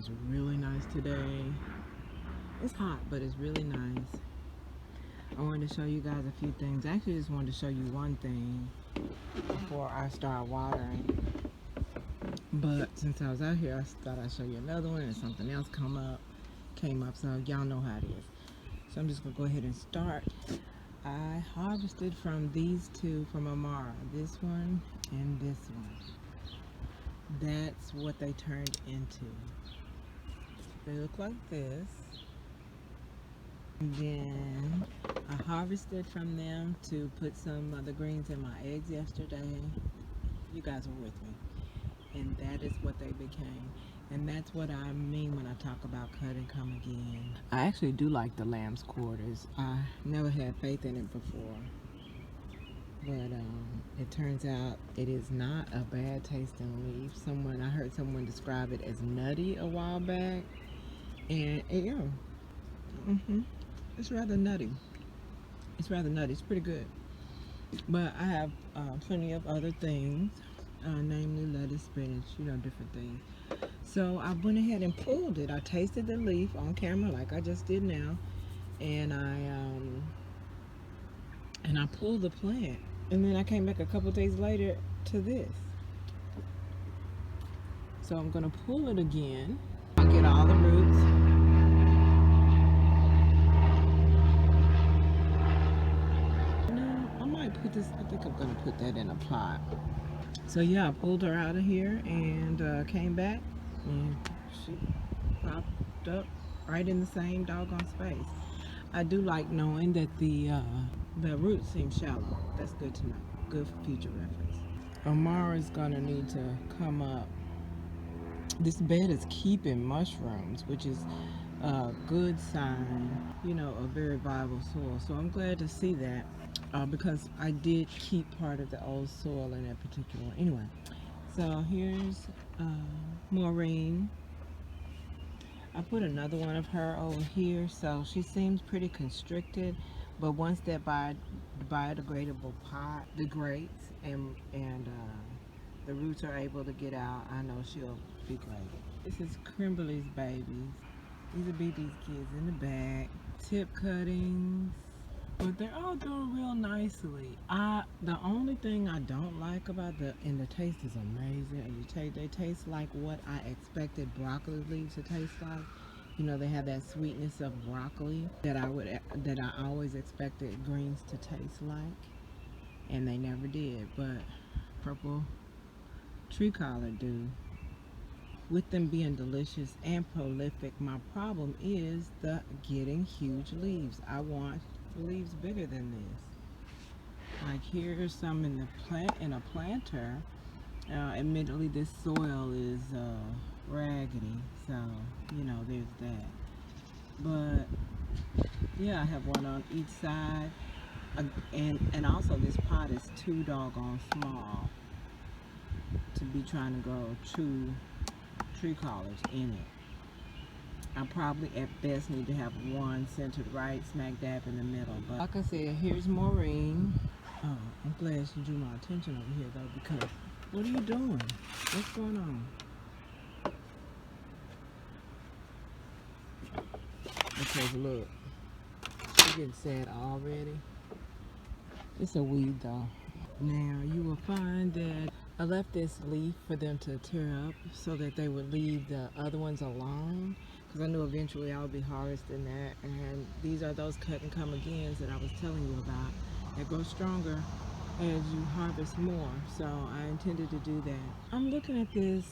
is really nice today. It's hot, but it's really nice. I wanted to show you guys a few things. Actually, I just wanted to show you one thing before I start watering. But since I was out here, I thought I'd show you another one, and something else came up, so y'all know how it is. So I'm just gonna go ahead and start. I harvested from these two from Amara, this one and this one. That's what they turned into. They look like this. And then I harvested from them to put some of the greens in my eggs yesterday. You guys were with me. And that is what they became. And that's what I mean when I talk about cut and come again. I actually do like the lamb's quarters. I never had faith in it before. But it turns out it is not a bad tasting leaf. I heard someone describe it as nutty a while back. And it's rather nutty. It's pretty good. But I have plenty of other things, namely lettuce, spinach, different things. So I went ahead and pulled it. I tasted the leaf on camera like I just did now, and I pulled the plant. And then I came back a couple days later to this. So I'm gonna pull it again. I'll get all the roots. I think I'm gonna put that in a pot. So yeah, I pulled her out of here and came back, and she popped up right in the same doggone space. I do like knowing that the roots seem shallow. That's good to know. Good for future reference. Amara's gonna need to come up. This bed is keeping mushrooms, which is a good sign, a very viable soil. So I'm glad to see that. Because I did keep part of the old soil in that particular one. Anyway, so here's Maureen. I put another one of her over here, so she seems pretty constricted, but once that biodegradable pot degrades and the roots are able to get out, I know she'll be great. This is Kimberly's babies. These will be these kids in the back. Tip cuttings. But they're all doing real nicely. The only thing I don't like about and the taste is amazing. They taste like what I expected broccoli leaves to taste like. They have that sweetness of broccoli that I always expected greens to taste like, and they never did. But purple tree collard do. With them being delicious and prolific, my problem is the getting huge leaves. I want leaves bigger than this. Like here's some in a planter. Admittedly, this soil is raggedy, so there's that. But yeah, I have one on each side, and also this pot is too doggone small to be trying to grow true tree collards in it. I probably at best need to have one centered right smack dab in the middle. But like I said, here's Maureen. Oh, I'm glad she drew my attention over here though, because what are you doing? What's going on? Because look, she's getting sad already. It's a weed though. Now you will find that I left this leaf for them to tear up so that they would leave the other ones alone, because I knew eventually I would be harvesting that. And these are those cut and come agains that I was telling you about that grow stronger as you harvest more. So I intended to do that. I'm looking at this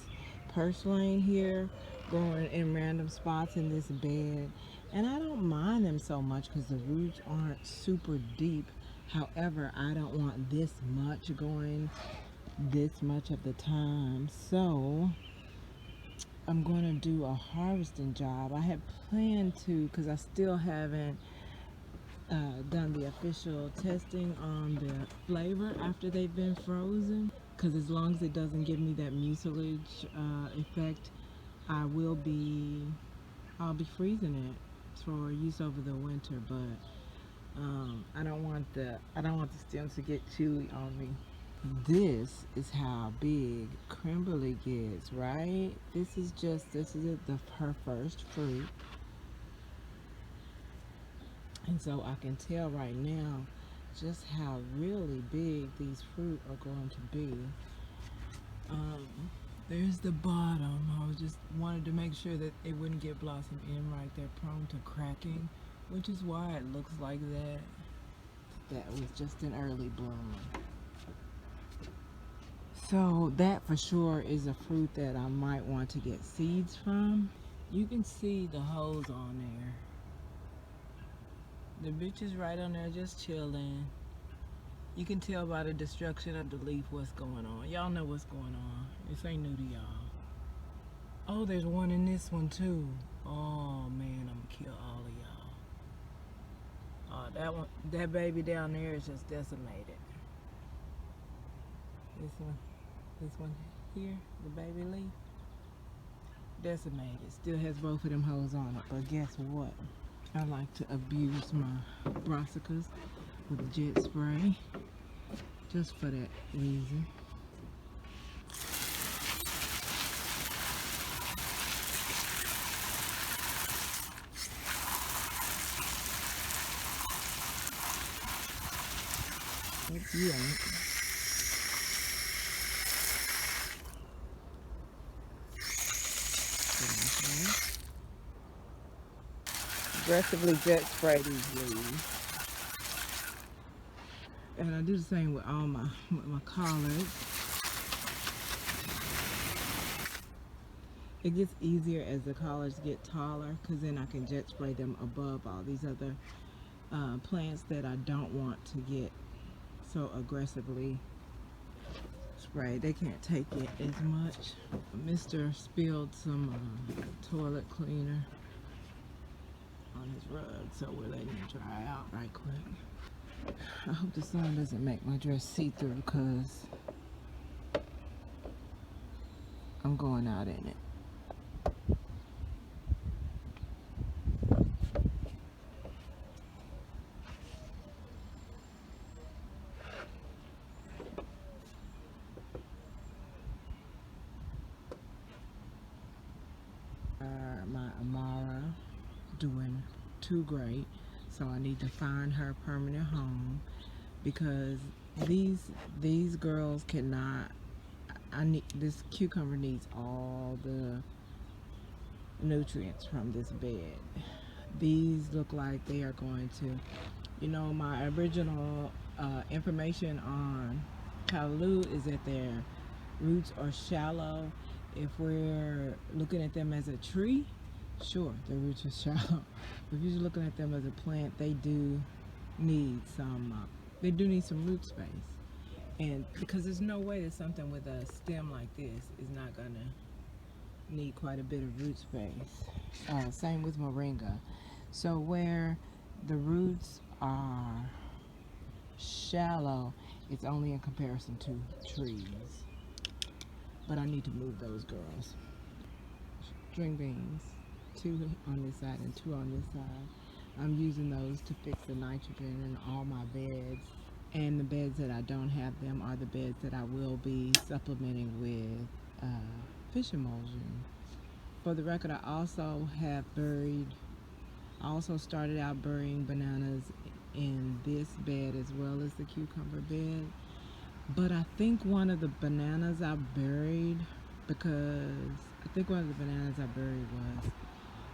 purslane here growing in random spots in this bed, and I don't mind them so much because the roots aren't super deep. However, I don't want this much going this much of the time, so I'm going to do a harvesting job. I had planned to, because I still haven't done the official testing on the flavor after they've been frozen, because as long as it doesn't give me that mucilage effect, I'll be freezing it for use over the winter. But I don't want the stems to get chewy on me. This is how big Kimberly gets, right? This is her first fruit. And so I can tell right now just how really big these fruit are going to be. There's the bottom. I just wanted to make sure that it wouldn't get blossom in right there, prone to cracking, which is why it looks like that. That was just an early bloomer. So that for sure is a fruit that I might want to get seeds from. You can see the holes on there. The bitch is right on there just chilling. You can tell by the destruction of the leaf what's going on. Y'all know what's going on. This ain't new to y'all. Oh, there's one in this one too. Oh man, I'm gonna kill all of y'all. That baby down there is just decimated. This one here, the baby leaf, decimated. Still has both of them holes on it, but guess what? I like to abuse my brassicas with jet spray, just for that reason. You ain't. Aggressively jet spray these leaves. And I do the same with all my collards. It gets easier as the collards get taller, because then I can jet spray them above all these other plants that I don't want to get so aggressively sprayed. They can't take it as much. Mr. spilled some toilet cleaner on his rug, so we're letting it dry out right quick. I hope the sun doesn't make my dress see-through, because I'm going out in it. My Amara doing too great, so I need to find her a permanent home, because these girls cannot. This cucumber needs all the nutrients from this bed. These look like they are going to, you know, my original information on Callaloo is that their roots are shallow. If we're looking at them as a tree, sure, their roots are shallow. If you're looking at them as a plant, they do need some root space. And because there's no way that something with a stem like this is not gonna need quite a bit of root space. Same with moringa. So where the roots are shallow, it's only in comparison to trees. But I need to move those girls. String beans, 2 on this side and 2 on this side. I'm using those to fix the nitrogen in all my beds. And the beds that I don't have them are the beds that I will be supplementing with fish emulsion. For the record, I also started out burying bananas in this bed as well as the cucumber bed. But I think one of the bananas I buried, was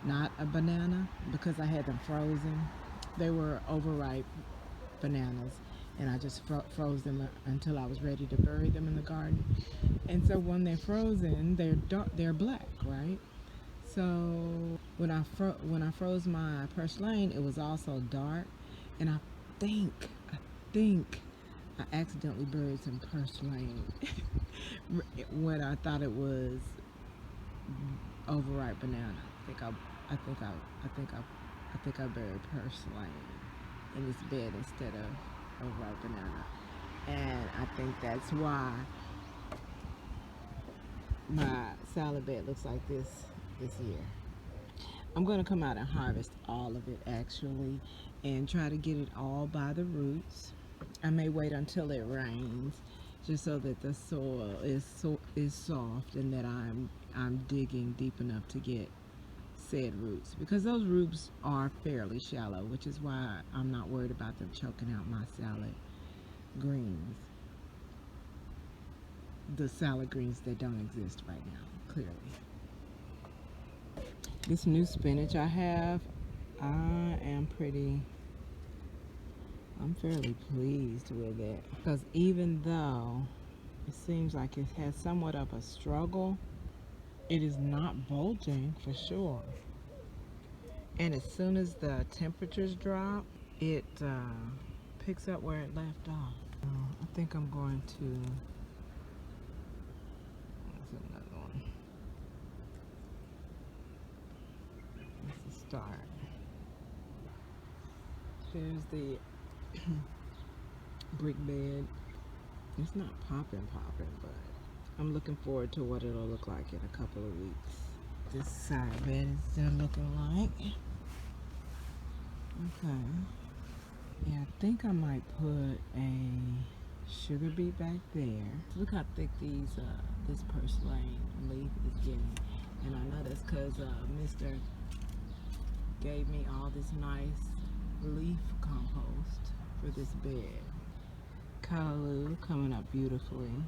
not a banana, because I had them frozen. They were overripe bananas, and I just froze them until I was ready to bury them in the garden. And so when they're frozen, they're black, right? So when I froze my purslane, it was also dark, and I think I accidentally buried some purslane when I thought it was overripe banana. I think I buried purslane in this bed instead of overripe banana, and I think that's why my salad bed looks like this year. I'm going to come out and harvest all of it actually, and try to get it all by the roots. I may wait until it rains just so that the soil is soft and that I'm digging deep enough to get said roots, because those roots are fairly shallow, which is why I'm not worried about them choking out my salad greens, the salad greens that don't exist right now, clearly. This new spinach I have, I'm fairly pleased with it, because even though it seems like it has somewhat of a struggle, it is not bolting for sure. And as soon as the temperatures drop, it picks up where it left off. I think I'm going to, that's another one. That's the start. Here's the brick bed. It's not popping, but I'm looking forward to what it'll look like in a couple of weeks. This side bed is still looking like. Okay. Yeah, I think I might put a sugar beet back there. Look how thick this purslane leaf is getting. And I know that's because Mr. gave me all this nice leaf compost for this bed. Callaloo coming up beautifully.